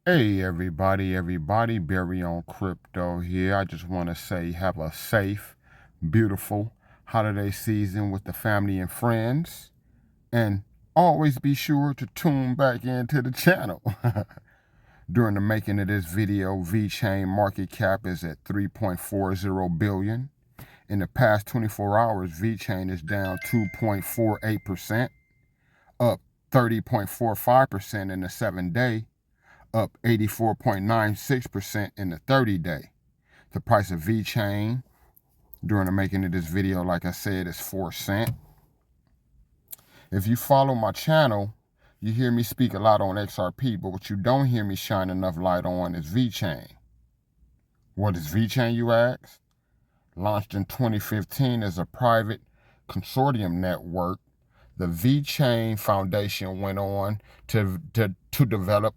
Hey everybody, Barry on Crypto here. I just want to say have a safe, beautiful holiday season with the family and friends. And always be sure to tune back into the channel. During the making of this video, Vechain market cap is at 3.40 billion. In the past 24 hours, Vechain is down 2.48%, up 30.45% in the 7-day, up 84.96% in the 30-day. The price of Vechain during the making of this video, like I said, is 4 cents. If you follow my channel, you hear me speak a lot on XRP, but what you don't hear me shine enough light on is Vechain. What is Vechain, you ask? Launched in 2015 as a private consortium network, the Vechain Foundation went on to develop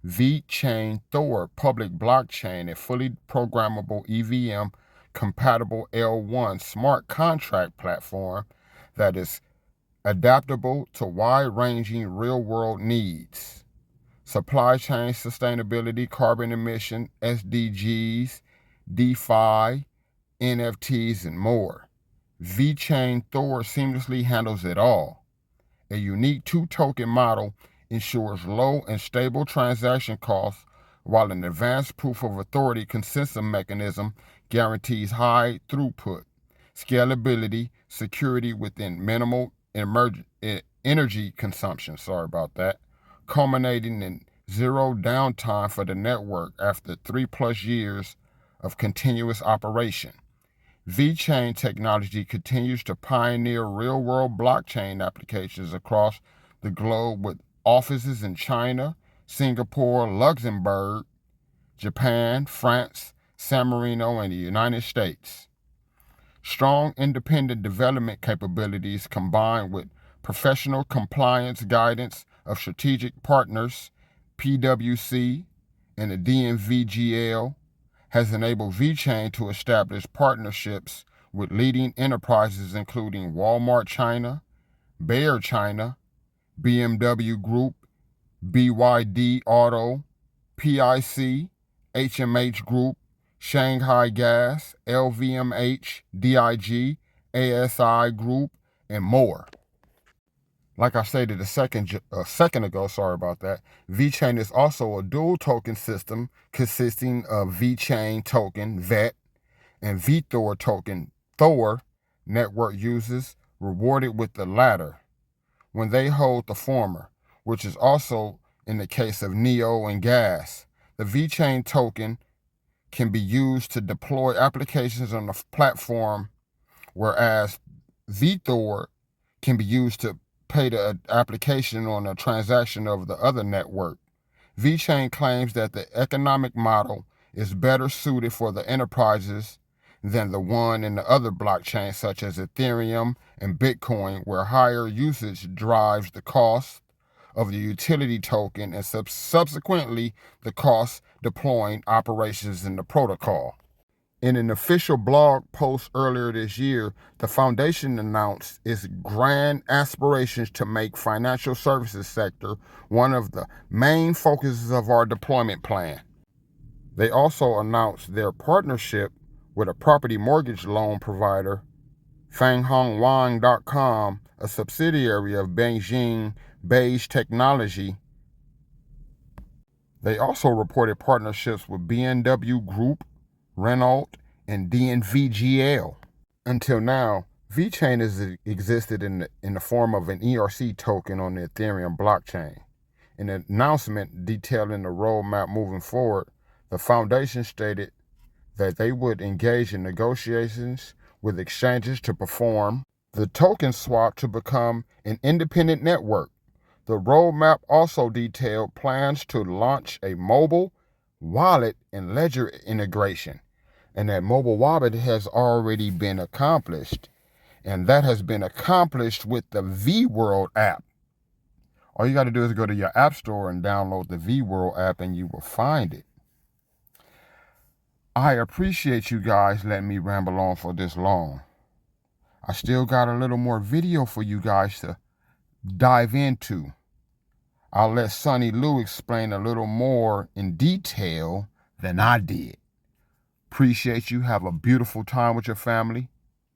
Vechain Thor public blockchain, a fully programmable EVM compatible L1 smart contract platform that is adaptable to wide-ranging real-world needs. Supply chain sustainability, carbon emission, SDGs, DeFi, NFTs, and more. Vechain Thor seamlessly handles it all. A unique two-token model ensures low and stable transaction costs, while an advanced proof of authority consensus mechanism guarantees high throughput, scalability, security within minimal energy consumption, culminating in zero downtime for the network after 3+ years of continuous operation. Vechain technology continues to pioneer real-world blockchain applications across the globe with offices in China, Singapore, Luxembourg, Japan, France, San Marino, and the United States. Strong independent development capabilities combined with professional compliance guidance of strategic partners, PwC, and the DNVGL, has enabled Vechain to establish partnerships with leading enterprises including Walmart China, Bayer China, BMW Group, BYD Auto, PIC, HMH Group, Shanghai Gas, LVMH, DIG, ASI Group, and more. Like I stated a second ago, Vechain is also a dual token system consisting of Vechain token, VET, and VThor token, Thor, network users rewarded with the latter when they hold the former, which is also in the case of NEO and Gas. The Vechain token can be used to deploy applications on the platform, whereas VThor can be used to pay the application on a transaction of the other network. Vechain claims that the economic model is better suited for the enterprises than the one in the other blockchains such as Ethereum and Bitcoin, where higher usage drives the cost of the utility token and subsequently the cost deploying operations in the protocol. In an official blog post earlier this year, the foundation announced its grand aspirations to make financial services sector one of the main focuses of our deployment plan. They also announced their partnership with a property mortgage loan provider, FangHongWang.com, a subsidiary of Beijing Beige Technology. They also reported partnerships with BMW Group, Renault, and DNVGL. Until now, Vechain has existed in the form of an ERC token on the Ethereum blockchain. In an announcement detailing the roadmap moving forward, the foundation stated that they would engage in negotiations with exchanges to perform the token swap to become an independent network. The roadmap also detailed plans to launch a mobile wallet and ledger integration, and that mobile wallet has already been accomplished, and that has been accomplished with the VWorld app. All you got to do is go to your app store and download the VWorld app and you will find it. I appreciate you guys letting me ramble on for this long. I still got a little more video for you guys to dive into. I'll let Sonny Lou explain a little more in detail than I did. Appreciate you. Have a beautiful time with your family.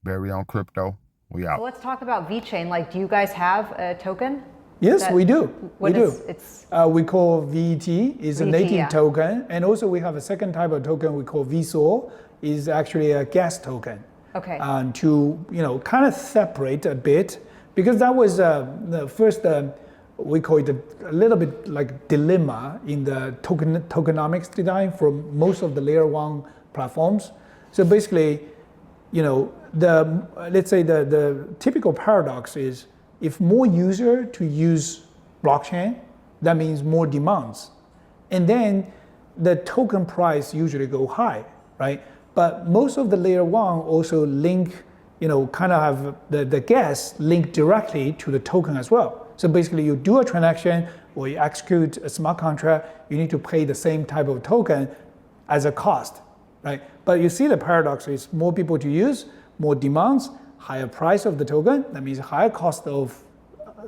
Barry on Crypto. We out. So let's talk about Vechain. Like, do you guys have a token? Yes, we do. We call VET, is a native token, and also we have a second type of token we call VSOL, is actually a gas token. Okay. To kind of separate a bit, because that was the first we call it a little bit like dilemma in the tokenomics design for most of the layer one platforms. So basically, let's say the typical paradox is, if more user to use blockchain, that means more demands. And then the token price usually go high, right? But most of the layer one also link, kind of have the gas linked directly to the token as well. So basically you do a transaction or you execute a smart contract, you need to pay the same type of token as a cost, right? But you see the paradox is more people to use, more demands, higher price of the token, that means higher cost of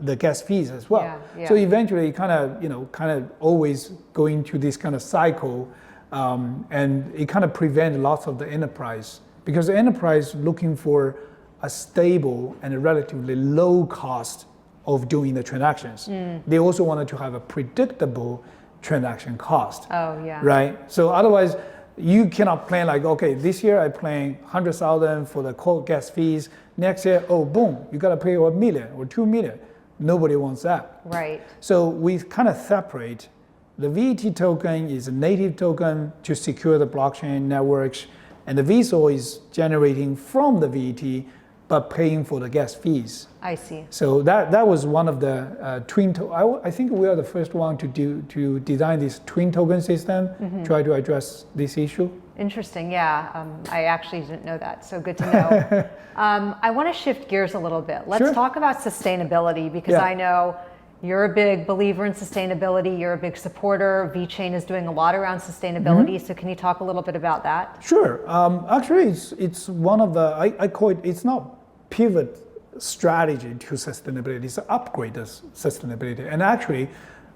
the gas fees as well. Yeah. So eventually kind of always going to this kind of cycle, and it kind of prevents lots of the enterprise, because the enterprise looking for a stable and a relatively low cost of doing the transactions. They also wanted to have a predictable transaction cost. Oh yeah. Right? So otherwise, you cannot plan like, okay, this year I plan 100,000 for the cold gas fees. Next year, oh boom, you gotta pay $1 million or $2 million. Nobody wants that. Right. So we kind of separate. The VET token is a native token to secure the blockchain networks, and the VSOL is generating from the VET, but paying for the gas fees. I see. So that was one of the I think we are the first one to design this twin token system, try to address this issue. Interesting, yeah. I actually didn't know that, so good to know. I want to shift gears a little bit. Let's talk about sustainability, because I know you're a big believer in sustainability, you're a big supporter. Vechain is doing a lot around sustainability, so can you talk a little bit about that? Sure. Actually, it's one of the, I call it, it's not pivot strategy to sustainability, it's an upgrade of sustainability. And actually,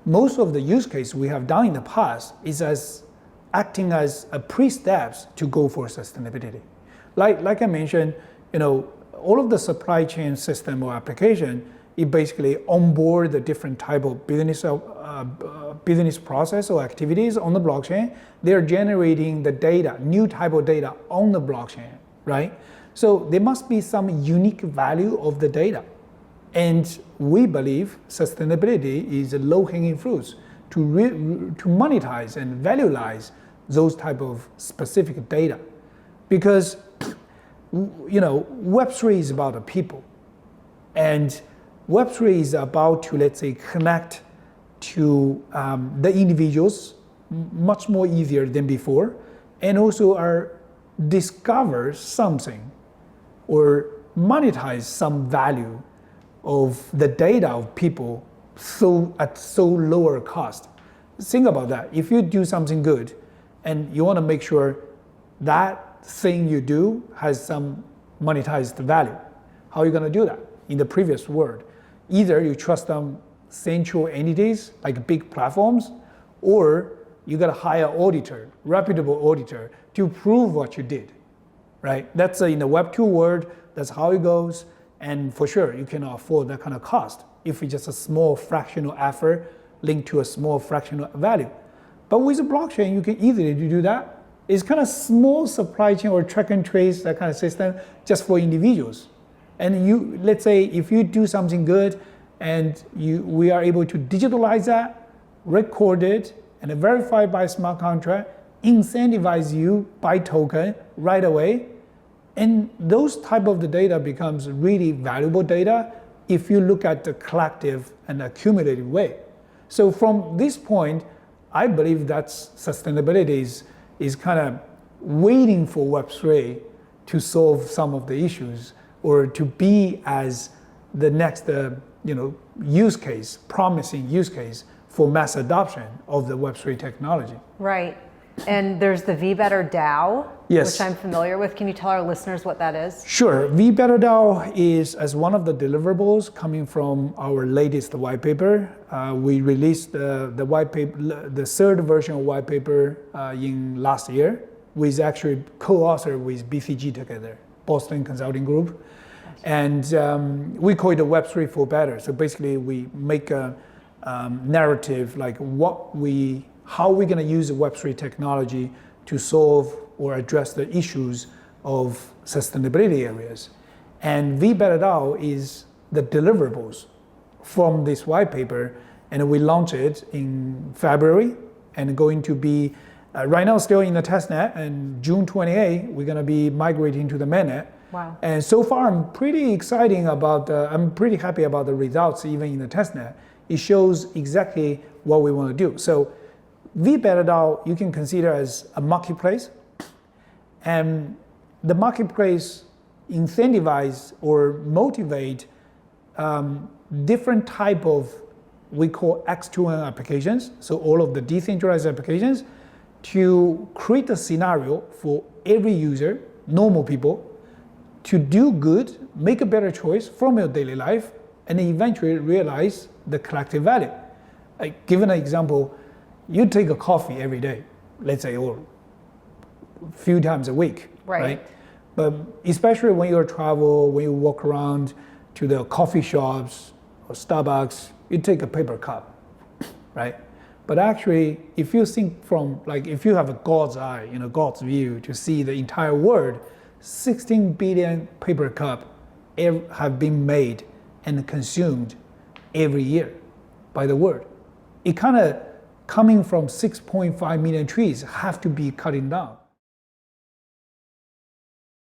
most of the use case we have done in the past is as acting as a pre-steps to go for sustainability. Like I mentioned, all of the supply chain system or application, it basically onboard the different type of business process or activities on the blockchain. They're generating the data, new type of data on the blockchain, right? So there must be some unique value of the data. And we believe sustainability is a low-hanging fruits to monetize and valueize those type of specific data. Because Web3 is about the people. And Web3 is about to, let's say, connect to the individuals much more easier than before, and also discover something or monetize some value of the data of people at so lower cost. Think about that. If you do something good and you want to make sure that thing you do has some monetized value, how are you going to do that? In the previous world, either you trust some central entities like big platforms, or you got to hire auditor, reputable auditor, to prove what you did, right? That's in the Web 2 world, that's how it goes. And for sure, you cannot afford that kind of cost if it's just a small fractional effort linked to a small fractional value. But with a blockchain, you can easily do that. It's kind of small supply chain or track and trace, that kind of system, just for individuals. And let's say if you do something good and we are able to digitalize that, record it, and verify by smart contract, incentivize you by token right away. And those type of the data becomes really valuable data if you look at the collective and accumulative way. So from this point, I believe that sustainability is kind of waiting for Web3 to solve some of the issues, or to be as the next use case, promising use case for mass adoption of the Web3 technology. Right. And there's the VBetter DAO. Yes. which I'm familiar with. Can you tell our listeners what that is? Sure. VBetterDAO is as one of the deliverables coming from our latest white paper. We released the white paper, the third version of white paper in last year, with actually co-author with BCG together, Boston Consulting Group. And we call it a Web3 for Better. So basically we make a narrative like how we're going to use the Web3 technology to solve or address the issues of sustainability areas. And VBetterDAO is the deliverables from this white paper, and we launched it in February, and going to be right now still in the testnet, and June 28, we're going to be migrating to the mainnet. Wow. And so far, I'm pretty happy about the results, even in the testnet. It shows exactly what we want to do. So VBetterDAO, you can consider as a marketplace. And the marketplace incentivize or motivate different type of, we call X2N applications. So all of the decentralized applications to create a scenario for every user, normal people, to do good, make a better choice from your daily life, and eventually realize the collective value. Like, given an example, you take a coffee every day, let's say, or a few times a week, right? But especially when you travel, when you walk around to the coffee shops or Starbucks, you take a paper cup, right? But actually, if you think from, like, if you have a God's eye, God's view to see the entire world, 16 billion paper cups have been made and consumed every year by the world. It kind of coming from 6.5 million trees have to be cutting down.